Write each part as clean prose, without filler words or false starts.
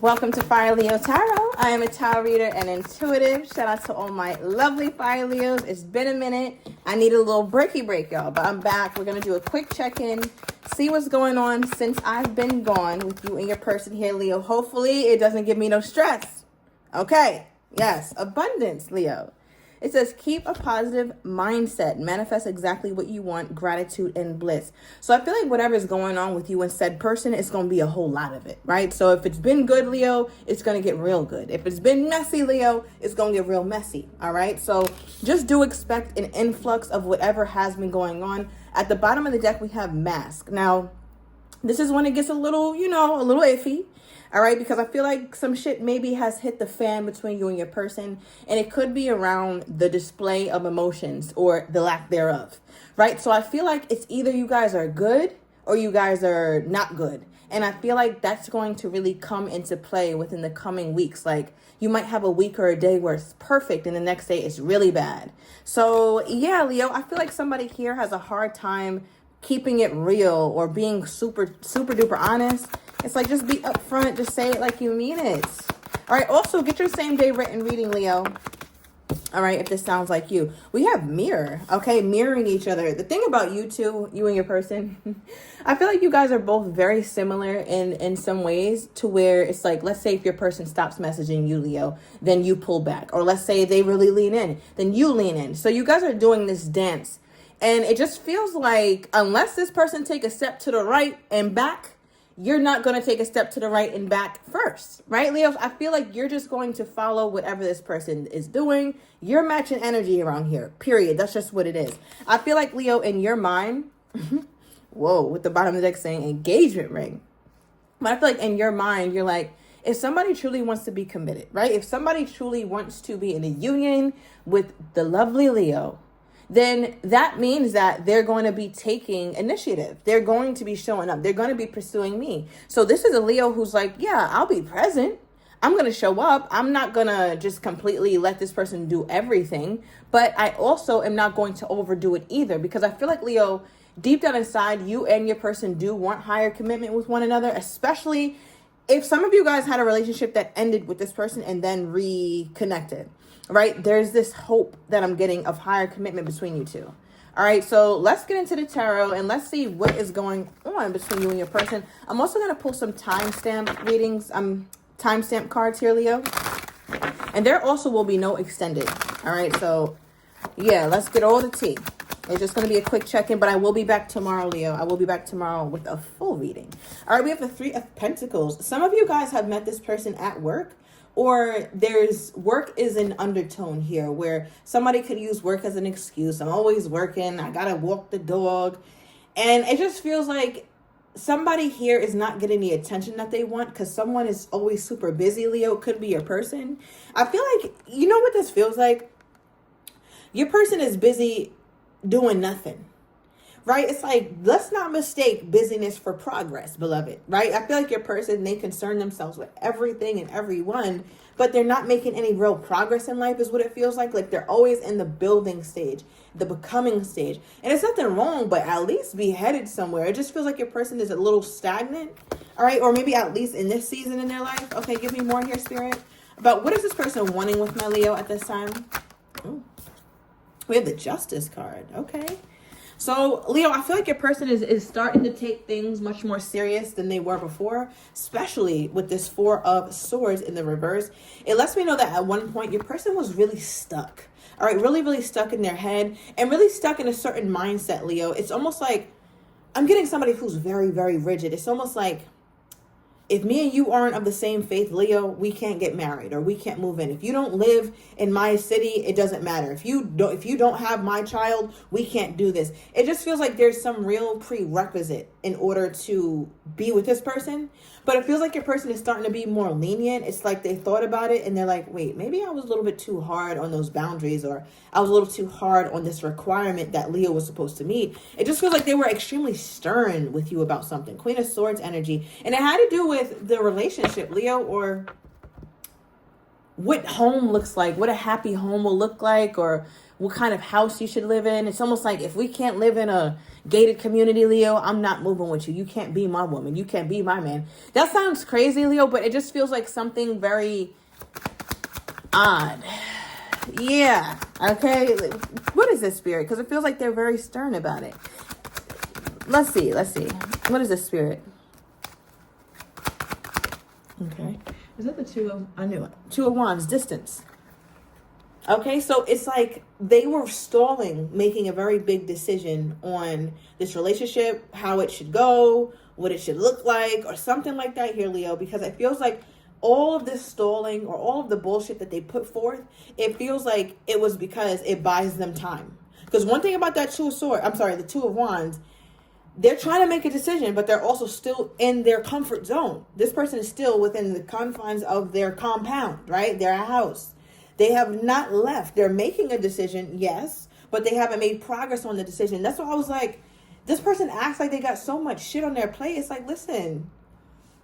Welcome to Fire Leo Tarot. I am a tarot reader and intuitive. Shout out to all my lovely Fire Leos. It's been a minute. I need a little breaky break, y'all, but I'm back. We're going to do a quick check-in, see what's going on since I've been gone with you and your person here, Leo. Hopefully, it doesn't give me no stress. Okay. Yes. Abundance, Leo. It says, keep a positive mindset. Manifest exactly what you want, gratitude and bliss. So I feel like whatever is going on with you and said person, it's going to be a whole lot of it, right? So if it's been good, Leo, it's going to get real good. If it's been messy, Leo, it's going to get real messy, all right? So just do expect an influx of whatever has been going on. At the bottom of the deck, we have mask. Now, this is when it gets a little, a little iffy. All right, because I feel like some shit maybe has hit the fan between you and your person, and it could be around the display of emotions or the lack thereof, right? So I feel like it's either you guys are good or you guys are not good. And I feel like that's going to really come into play within the coming weeks. Like you might have a week or a day where it's perfect and the next day it's really bad. So yeah, Leo, I feel like somebody here has a hard time keeping it real or being super duper honest. It's like, just be upfront. Just say it like you mean it. All right. Also, get your same day written reading, Leo. All right. If this sounds like you. We have mirror. Okay. Mirroring each other. The thing about you two, you and your person, I feel like you guys are both very similar in some ways to where it's like, let's say if your person stops messaging you, Leo, then you pull back. Or let's say they really lean in, then you lean in. So you guys are doing this dance. And it just feels like unless this person take a step to the right and back, you're not going to take a step to the right and back first, right, Leo? I feel like you're just going to follow whatever this person is doing. You're matching energy around here, period. That's just what it is. I feel like, Leo, in your mind, whoa, with the bottom of the deck saying engagement ring. But I feel like in your mind, you're like, if somebody truly wants to be committed, right? If somebody truly wants to be in a union with the lovely Leo, then that means that they're going to be taking initiative. They're going to be showing up. They're going to be pursuing me. So this is a Leo who's like, yeah, I'll be present. I'm going to show up. I'm not going to just completely let this person do everything. But I also am not going to overdo it either, because I feel like, Leo, deep down inside, you and your person do want higher commitment with one another, especially if some of you guys had a relationship that ended with this person and then reconnected. Right? There's this hope that I'm getting of higher commitment between you two. All right. So let's get into the tarot and let's see what is going on between you and your person. I'm also going to pull some timestamp readings, timestamp cards here, Leo. And there also will be no extended. All right. So yeah, let's get all the tea. It's just going to be a quick check-in, but I will be back tomorrow, Leo. I will be back tomorrow with a full reading. All right. We have the Three of Pentacles. Some of you guys have met this person at work. Or there's work is an undertone here where somebody could use work as an excuse. I'm always working. I got to walk the dog. And it just feels like somebody here is not getting the attention that they want because someone is always super busy, Leo. Could be your person. I feel like, you know what this feels like? Your person is busy doing nothing. Right? It's like, let's not mistake busyness for progress, beloved. Right? I feel like your person, they concern themselves with everything and everyone, but they're not making any real progress in life is what it feels like. Like they're always in the building stage, the becoming stage. And it's nothing wrong, but at least be headed somewhere. It just feels like your person is a little stagnant. All right? Or maybe at least in this season in their life. Okay, give me more here, Spirit. About what is this person wanting with my Leo at this time? Ooh. We have the Justice card. Okay. So, Leo, I feel like your person is starting to take things much more serious than they were before, especially with this Four of Swords in the reverse. It lets me know that at one point, your person was really stuck. All right, really, really stuck in their head and really stuck in a certain mindset, Leo. It's almost like I'm getting somebody who's very, very rigid. It's almost like if me and you aren't of the same faith, Leo, we can't get married or we can't move in. If you don't live in my city, it doesn't matter. If you don't have my child, we can't do this. It just feels like there's some real prerequisite in order to be with this person. But it feels like your person is starting to be more lenient. It's like they thought about it and they're like, wait, maybe I was a little bit too hard on those boundaries, or I was a little too hard on this requirement that Leo was supposed to meet. It just feels like they were extremely stern with you about something. Queen of Swords energy. And it had to do with the relationship, Leo, or what home looks like, what a happy home will look like, or what kind of house you should live in. It's almost like, if we can't live in a gated community, Leo, I'm not moving with you. You can't be my woman. You can't be my man. That sounds crazy, Leo, but it just feels like something very odd. Yeah. Okay. What is this, Spirit? Because it feels like they're very stern about it. Let's see. What is this, Spirit? Okay. Is that the Two of Wands, distance. Okay, so it's like they were stalling, making a very big decision on this relationship, how it should go, what it should look like, or something like that here, Leo, because it feels like all of this stalling or all of the bullshit that they put forth, it feels like it was because it buys them time. Because one thing about that the Two of Wands, they're trying to make a decision, but they're also still in their comfort zone. This person is still within the confines of their compound, right? Their house. They have not left. They're making a decision, yes, but they haven't made progress on the decision. That's why I was like, this person acts like they got so much shit on their plate. It's like, listen,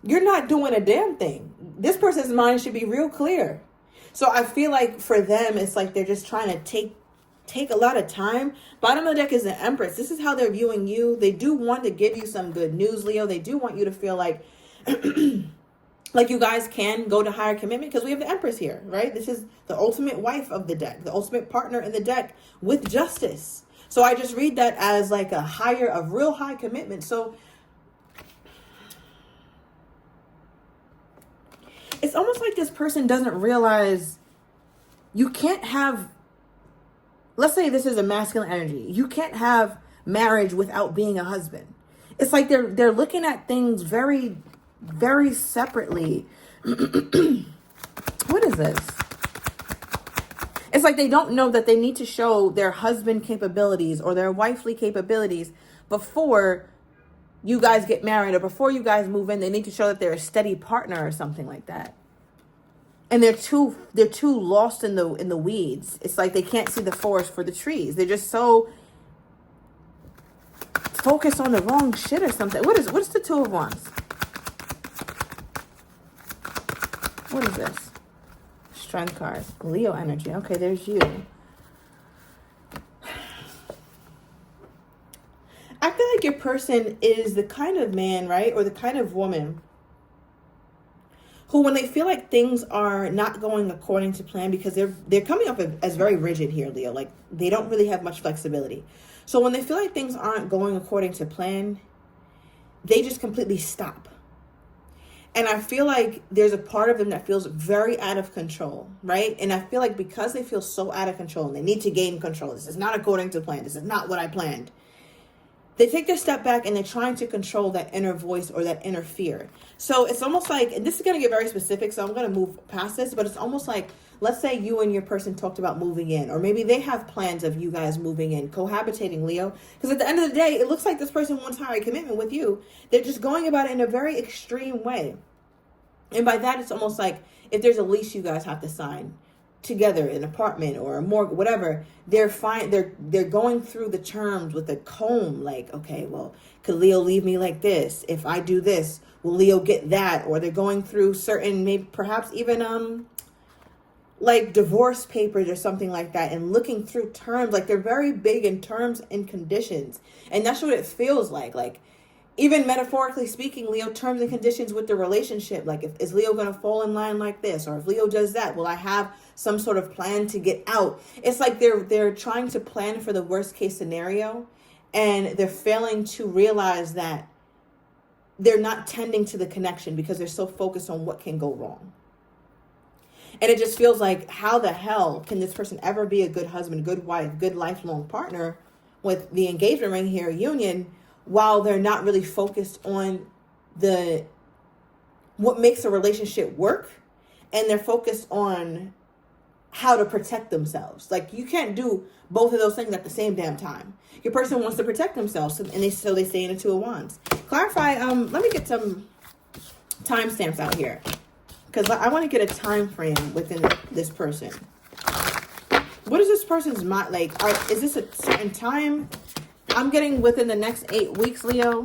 you're not doing a damn thing. This person's mind should be real clear. So I feel like for them, it's like they're just trying to take a lot of time. Bottom of the deck is the Empress. This is how they're viewing you. They do want to give you some good news, Leo. They do want you to feel like like you guys can go to higher commitment, because we have the Empress here, right? This is the ultimate wife of the deck, the ultimate partner in the deck with justice. So I just read that as like a real high commitment. So it's almost like this person doesn't realize you can't have, let's say this is a masculine energy. You can't have marriage without being a husband. It's like they're looking at things very, very separately. What is this? It's like they don't know that they need to show their husband capabilities or their wifely capabilities before you guys get married or before you guys move in. They need to show that they're a steady partner or something like that. And they're too lost in the weeds. It's like they can't see the forest for the trees. They're just so focused on the wrong shit or something. What's the Two of Wands? What is this? Strength card. Leo energy. Okay, there's you. I feel like your person is the kind of man, right? Or the kind of woman who, when they feel like things are not going according to plan, because they're coming up as very rigid here, Leo. Like they don't really have much flexibility. So when they feel like things aren't going according to plan, they just completely stop. And I feel like there's a part of them that feels very out of control, right? And I feel like because they feel so out of control and they need to gain control, this is not according to plan, this is not what I planned, they take their step back and they're trying to control that inner voice or that inner fear. So it's almost like, and this is going to get very specific, so I'm going to move past this, but it's almost like, let's say you and your person talked about moving in, or maybe they have plans of you guys moving in, cohabitating, Leo. Because at the end of the day, it looks like this person wants higher commitment with you. They're just going about it in a very extreme way. And by that, it's almost like if there's a lease you guys have to sign together, an apartment or a mortgage, whatever, they're fine. They're going through the terms with a comb, like, okay, well, could Leo leave me like this? If I do this, will Leo get that? Or they're going through certain, maybe perhaps even like divorce papers or something like that, and looking through terms. Like they're very big in terms and conditions, and that's what it feels like even metaphorically speaking, Leo, terms and conditions with the relationship. Like, is Leo going to fall in line like this? Or if Leo does that, will I have some sort of plan to get out? It's like they're trying to plan for the worst case scenario, and they're failing to realize that they're not tending to the connection because they're so focused on what can go wrong. And it just feels like, how the hell can this person ever be a good husband, good wife, good lifelong partner with the engagement ring here, union, while they're not really focused on what makes a relationship work, and they're focused on how to protect themselves. Like, you can't do both of those things at the same damn time. Your person wants to protect themselves, and they stay in the Two of Wands. Clarify. Let me get some timestamps out here, because I want to get a time frame within this person. What is this person's mind like? Is this a certain time? I'm getting within the next 8 weeks, Leo.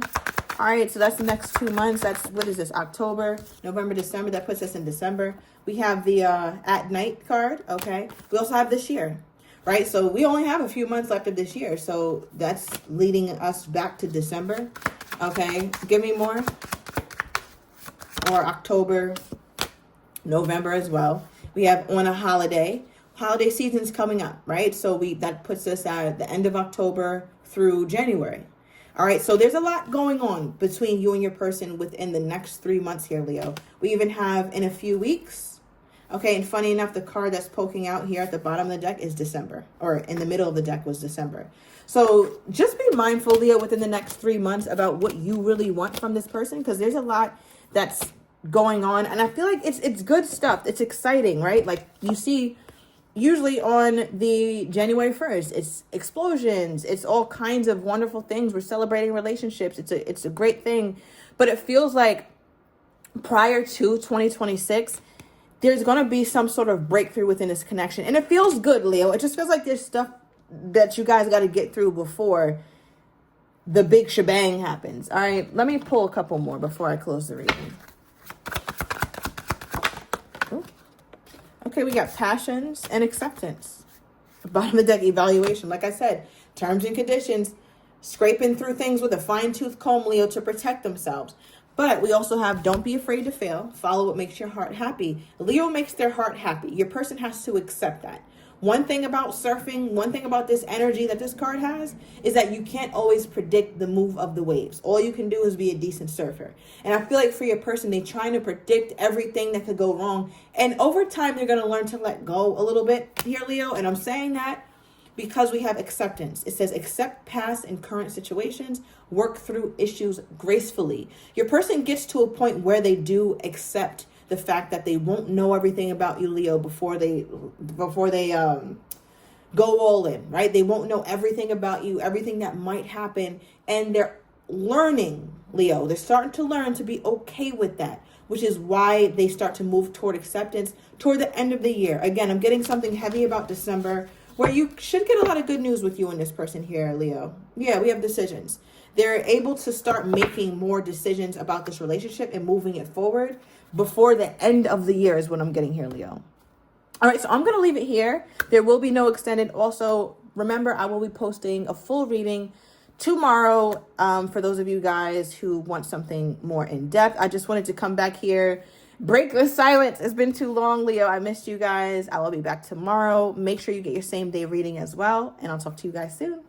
All right, so that's the next 2 months. That's, what is this, October, November, December. That puts us in December. We have the at night card, okay? We also have this year. right? So we only have a few months left of this year. So that's leading us back to December. Okay, give me more. Or October, November as well. We have on a holiday. Holiday season's coming up, right? So that puts us at the end of October through January. All right, so there's a lot going on between you and your person within the next 3 months here, Leo. We even have in a few weeks. Okay, and funny enough, the card that's poking out here at the bottom of the deck is December, or in the middle of the deck was December. So just be mindful, Leo, within the next 3 months about what you really want from this person, because there's a lot that's going on, and I feel like it's good stuff. It's exciting, right? Like you see, usually on the January 1st, it's explosions. It's all kinds of wonderful things. We're celebrating relationships. It's a great thing, but it feels like prior to 2026, there's going to be some sort of breakthrough within this connection. And it feels good, Leo. It just feels like there's stuff that you guys got to get through before the big shebang happens. All right, let me pull a couple more before I close the reading. Ooh. Okay, we got passions and acceptance. Bottom of the deck, evaluation. Like I said, terms and conditions, scraping through things with a fine-tooth comb, Leo, to protect themselves. But we also have don't be afraid to fail. Follow what makes your heart happy. Leo makes their heart happy. Your person has to accept that. One thing about surfing, one thing about this energy that this card has is that you can't always predict the move of the waves. All you can do is be a decent surfer. And I feel like for your person, they're trying to predict everything that could go wrong. And over time, they're going to learn to let go a little bit here, Leo. And I'm saying that because we have acceptance. It says accept past and current situations, work through issues gracefully. Your person gets to a point where they do accept the fact that they won't know everything about you, Leo, before they go all in, right? They won't know everything about you, everything that might happen. And they're learning, Leo. They're starting to learn to be okay with that, which is why they start to move toward acceptance toward the end of the year. Again, I'm getting something heavy about December, where you should get a lot of good news with you and this person here, Leo. Yeah, we have decisions. They're able to start making more decisions about this relationship and moving it forward before the end of the year is what I'm getting here, Leo. All right, so I'm going to leave it here. There will be no extended. Also, remember, I will be posting a full reading tomorrow for those of you guys who want something more in depth. I just wanted to come back here, break the silence. It's been too long, Leo. I missed you guys. I will be back tomorrow. Make sure you get your same day reading as well, and I'll talk to you guys soon.